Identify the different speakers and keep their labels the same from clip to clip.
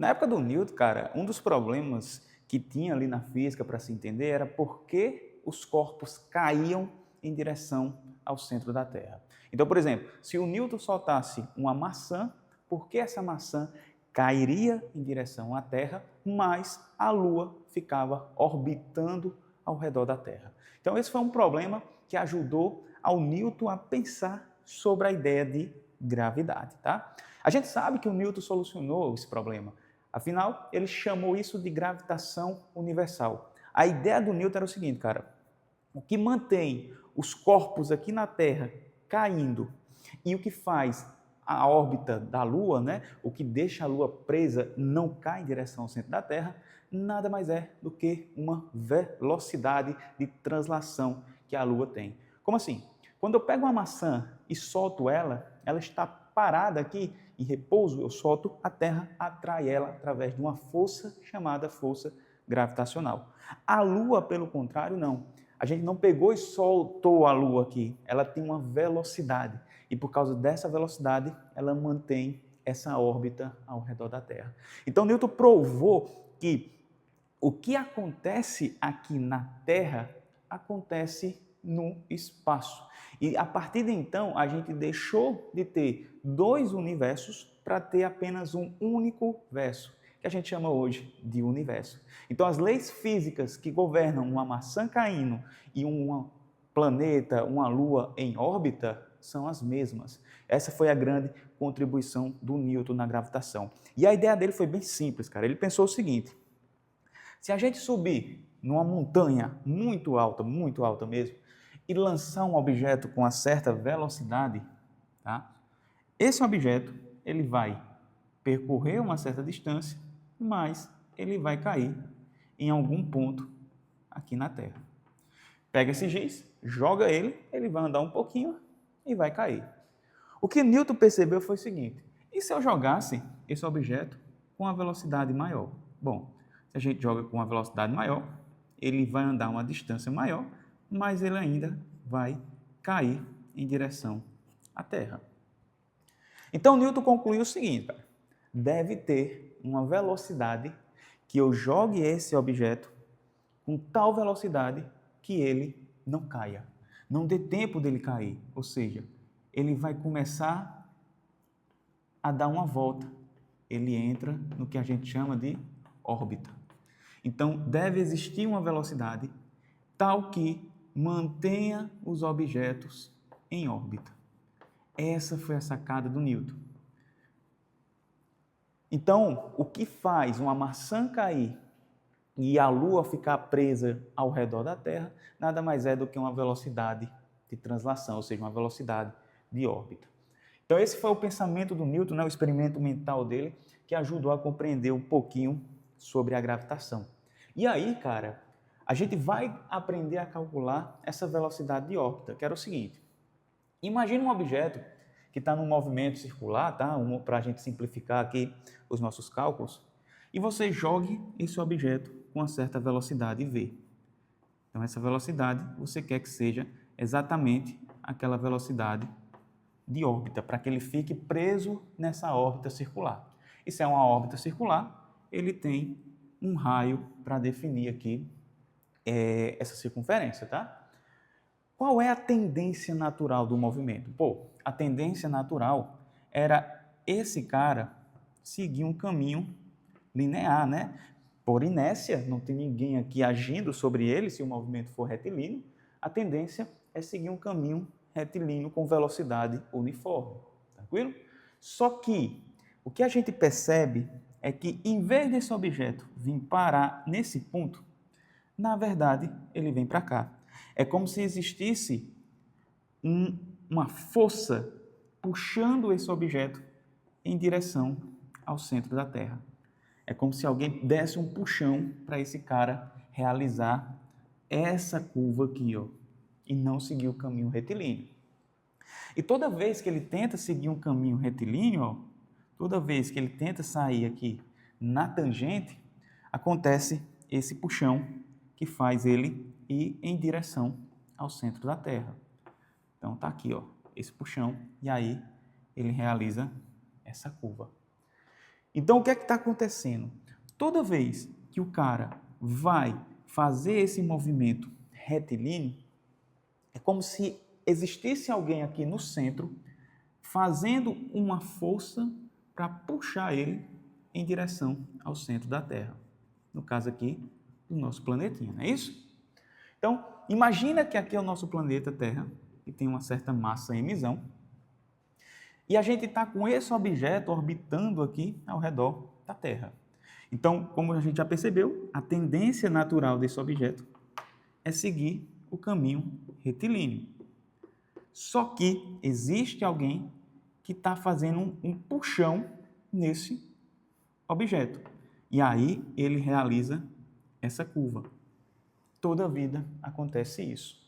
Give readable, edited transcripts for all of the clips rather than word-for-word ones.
Speaker 1: Na época do Newton, cara, um dos problemas que tinha ali na física para se entender era por que os corpos caíam em direção ao centro da Terra. Então, por exemplo, se o Newton soltasse uma maçã, por que essa maçã cairia em direção à Terra, mas a Lua ficava orbitando ao redor da Terra? Então, esse foi um problema que ajudou ao Newton a pensar sobre a ideia de gravidade, tá? A gente sabe que o Newton solucionou esse problema. Afinal, ele chamou isso de gravitação universal. A ideia do Newton era o seguinte, cara: o que mantém os corpos aqui na Terra caindo e o que faz a órbita da Lua, né, o que deixa a Lua presa, não cai em direção ao centro da Terra, nada mais é do que uma velocidade de translação que a Lua tem. Como assim? Quando eu pego uma maçã e solto ela, ela está parada aqui em repouso, eu solto, a Terra atrai ela através de uma força chamada força gravitacional. A Lua, pelo contrário, não. A gente não pegou e soltou a Lua aqui. Ela tem uma velocidade. E por causa dessa velocidade, ela mantém essa órbita ao redor da Terra. Então, Newton provou que o que acontece aqui na Terra acontece no espaço. E a partir de então, a gente deixou de ter dois universos para ter apenas um único verso, que a gente chama hoje de universo. Então, as leis físicas que governam uma maçã caindo e um planeta, uma lua em órbita, são as mesmas. Essa foi a grande contribuição do Newton na gravitação. E a ideia dele foi bem simples, cara. Ele pensou o seguinte: se a gente subir numa montanha muito alta mesmo, e lançar um objeto com uma certa velocidade, tá? Esse objeto ele vai percorrer uma certa distância, mas ele vai cair em algum ponto aqui na Terra. Pega esse giz, joga ele vai andar um pouquinho e vai cair. O que Newton percebeu foi o seguinte: e se eu jogasse esse objeto com uma velocidade maior? Bom, se a gente joga com uma velocidade maior, ele vai andar uma distância maior, mas ele ainda vai cair em direção à Terra. Então Newton concluiu o seguinte: cara, deve ter uma velocidade que eu jogue esse objeto com tal velocidade que ele não caia, não dê tempo dele cair, ou seja, ele vai começar a dar uma volta, ele entra no que a gente chama de órbita. Então, deve existir uma velocidade tal que mantenha os objetos em órbita. Essa foi a sacada do Newton. Então, o que faz uma maçã cair e a Lua ficar presa ao redor da Terra, nada mais é do que uma velocidade de translação, ou seja, uma velocidade de órbita. Então, esse foi o pensamento do Newton, né, o experimento mental dele, que ajudou a compreender um pouquinho sobre a gravitação. E aí, cara, a gente vai aprender a calcular essa velocidade de órbita, que era o seguinte: imagine um objeto que está num movimento circular, tá? Para a gente simplificar aqui os nossos cálculos, e você jogue esse objeto com uma certa velocidade v. Então, essa velocidade você quer que seja exatamente aquela velocidade de órbita, para que ele fique preso nessa órbita circular. E se é uma órbita circular, ele tem um raio para definir aqui essa circunferência, tá? Qual é a tendência natural do movimento? Pô, a tendência natural era esse cara seguir um caminho linear, né? Por inércia, não tem ninguém aqui agindo sobre ele se o movimento for retilíneo, a tendência é seguir um caminho retilíneo com velocidade uniforme, tranquilo? Só que o que a gente percebe é que, em vez desse objeto vir parar nesse ponto, na verdade, ele vem para cá. É como se existisse uma força puxando esse objeto em direção ao centro da Terra. É como se alguém desse um puxão para esse cara realizar essa curva aqui, ó, e não seguir o caminho retilíneo. E toda vez que ele tenta seguir um caminho retilíneo, ó, toda vez que ele tenta sair aqui na tangente, acontece esse puxão que faz ele ir em direção ao centro da Terra. Então tá aqui, ó, esse puxão, e aí ele realiza essa curva. Então, o que é que está acontecendo? Toda vez que o cara vai fazer esse movimento retilíneo, é como se existisse alguém aqui no centro fazendo uma força para puxar ele em direção ao centro da Terra. No caso aqui, do nosso planetinha, não é isso? Então, imagina que aqui é o nosso planeta Terra, que tem uma certa massa em emissão, e a gente está com esse objeto orbitando aqui ao redor da Terra. Então, como a gente já percebeu, a tendência natural desse objeto é seguir o caminho retilíneo. Só que existe alguém que está fazendo um puxão nesse objeto. E aí ele realiza essa curva. Toda a vida acontece isso.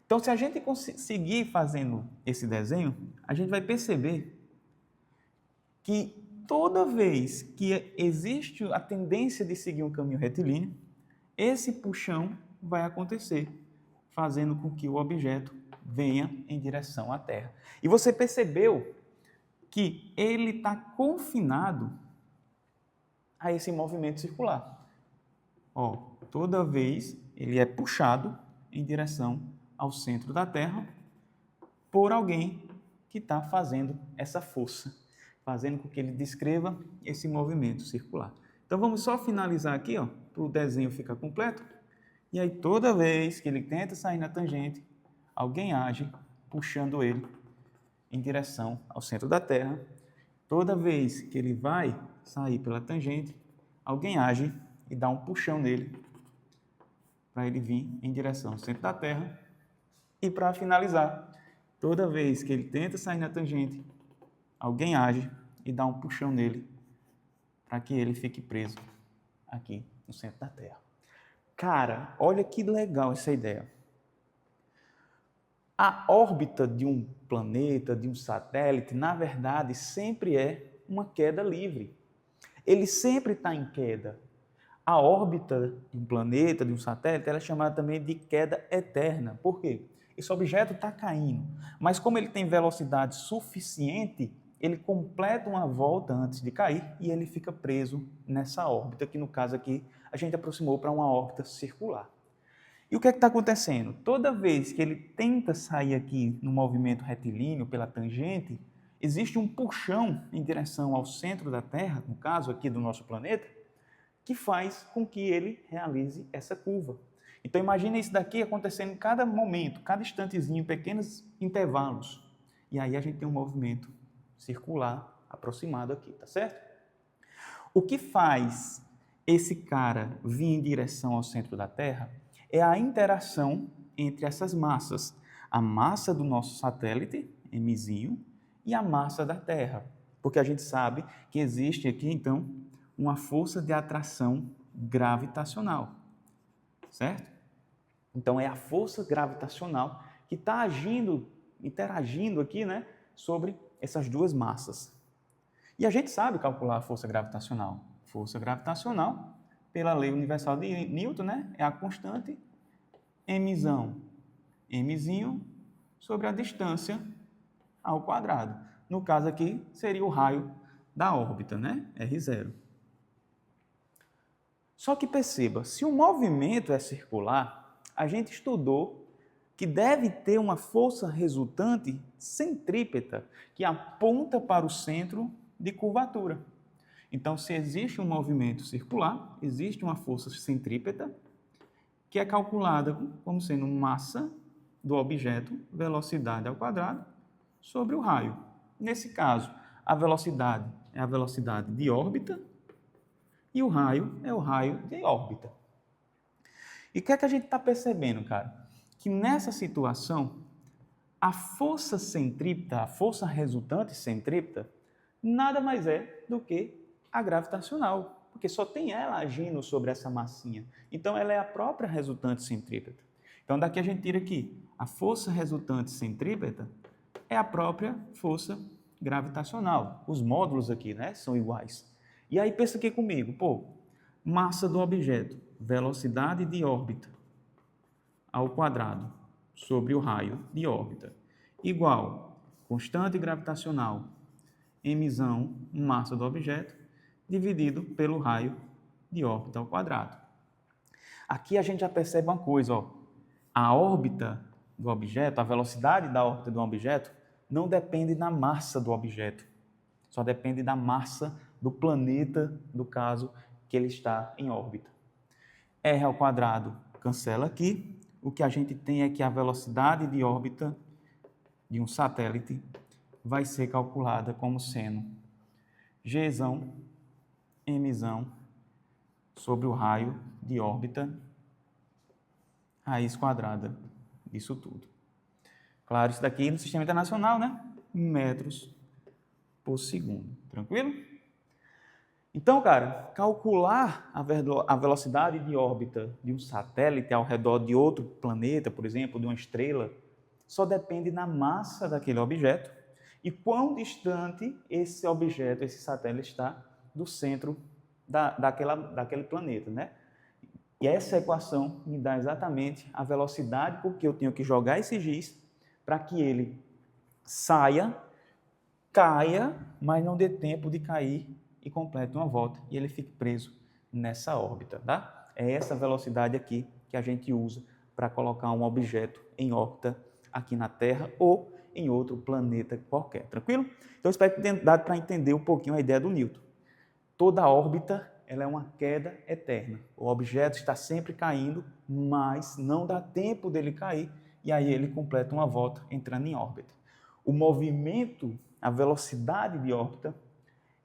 Speaker 1: Então, se a gente conseguir fazendo esse desenho, a gente vai perceber que toda vez que existe a tendência de seguir um caminho retilíneo, esse puxão vai acontecer, fazendo com que o objeto venha em direção à Terra. E você percebeu que ele está confinado a esse movimento circular. Ó, toda vez ele é puxado em direção ao centro da Terra por alguém que está fazendo essa força, fazendo com que ele descreva esse movimento circular. Então vamos só finalizar aqui, ó, para o desenho ficar completo. E aí toda vez que ele tenta sair na tangente, alguém age puxando ele em direção ao centro da Terra. Toda vez que ele vai sair pela tangente, alguém age e dá um puxão nele para ele vir em direção ao centro da Terra. E para finalizar, toda vez que ele tenta sair na tangente, alguém age e dá um puxão nele para que ele fique preso aqui no centro da Terra. Cara, olha que legal essa ideia. A órbita de um planeta, de um satélite, na verdade, sempre é uma queda livre. Ele sempre está em queda. A órbita de um planeta, de um satélite, ela é chamada também de queda eterna. Por quê? Esse objeto está caindo, mas como ele tem velocidade suficiente, ele completa uma volta antes de cair e ele fica preso nessa órbita, que no caso aqui a gente aproximou para uma órbita circular. E o que é que está acontecendo? Toda vez que ele tenta sair aqui no movimento retilíneo pela tangente, existe um puxão em direção ao centro da Terra, no caso aqui do nosso planeta, que faz com que ele realize essa curva. Então imagine isso daqui acontecendo em cada momento, cada instantezinho, pequenos intervalos. E aí a gente tem um movimento circular aproximado aqui, tá certo? O que faz esse cara vir em direção ao centro da Terra é a interação entre essas massas. A massa do nosso satélite, Mzinho, e a massa da Terra. Porque a gente sabe que existe aqui, então, uma força de atração gravitacional, certo? Então, é a força gravitacional que está interagindo aqui, né, sobre essas duas massas. E a gente sabe calcular a força gravitacional. Força gravitacional, pela lei universal de Newton, né, é a constante mzinho sobre a distância ao quadrado. No caso aqui, seria o raio da órbita, né, R0. Só que perceba, se o movimento é circular, a gente estudou que deve ter uma força resultante centrípeta que aponta para o centro de curvatura. Então, se existe um movimento circular, existe uma força centrípeta que é calculada como sendo massa do objeto, velocidade ao quadrado, sobre o raio. Nesse caso, a velocidade é a velocidade de órbita e o raio é o raio de órbita. E o que é que a gente está percebendo, cara? Que nessa situação, a força centrípeta, a força resultante centrípeta, nada mais é do que a gravitacional, porque só tem ela agindo sobre essa massinha. Então, ela é a própria resultante centrípeta. Então, daqui a gente tira aqui, a força resultante centrípeta é a própria força gravitacional. Os módulos aqui, né, são iguais. E aí pensa aqui comigo, pô, massa do objeto, velocidade de órbita ao quadrado sobre o raio de órbita, igual constante gravitacional mzão, massa do objeto, dividido pelo raio de órbita ao quadrado. Aqui a gente já percebe uma coisa, ó. A órbita do objeto, a velocidade da órbita do objeto, não depende da massa do objeto, só depende da massa do planeta, no caso, que ele está em órbita. R ao quadrado cancela aqui, o que a gente tem é que a velocidade de órbita de um satélite vai ser calculada como seno Gzão, Mzão, sobre o raio de órbita, raiz quadrada disso tudo. Claro, isso daqui no sistema internacional, né? Metros por segundo. Tranquilo? Então, cara, calcular a velocidade de órbita de um satélite ao redor de outro planeta, por exemplo, de uma estrela, só depende da massa daquele objeto e quão distante esse objeto, esse satélite está do centro daquele planeta, né? E essa equação me dá exatamente a velocidade porque eu tenho que jogar esse giz para que ele saia, caia, mas não dê tempo de cair e complete uma volta e ele fique preso nessa órbita, tá? É essa velocidade aqui que a gente usa para colocar um objeto em órbita aqui na Terra ou em outro planeta qualquer, tranquilo? Então, espero que tenha dado para entender um pouquinho a ideia do Newton. Toda órbita ela é uma queda eterna. O objeto está sempre caindo, mas não dá tempo dele cair e aí ele completa uma volta entrando em órbita. O movimento, a velocidade de órbita,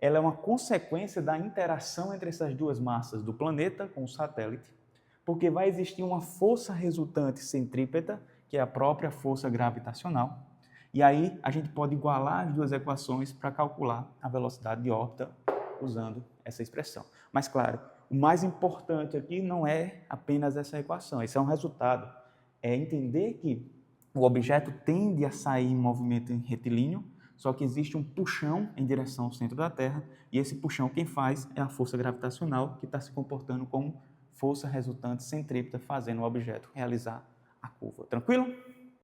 Speaker 1: ela é uma consequência da interação entre essas duas massas do planeta com o satélite, porque vai existir uma força resultante centrípeta, que é a própria força gravitacional, e aí a gente pode igualar as duas equações para calcular a velocidade de órbita usando essa expressão. Mas, claro, o mais importante aqui não é apenas essa equação, esse é um resultado. É entender que o objeto tende a sair em movimento retilíneo, só que existe um puxão em direção ao centro da Terra, e esse puxão quem faz é a força gravitacional, que está se comportando como força resultante centrípeta, fazendo o objeto realizar a curva. Tranquilo?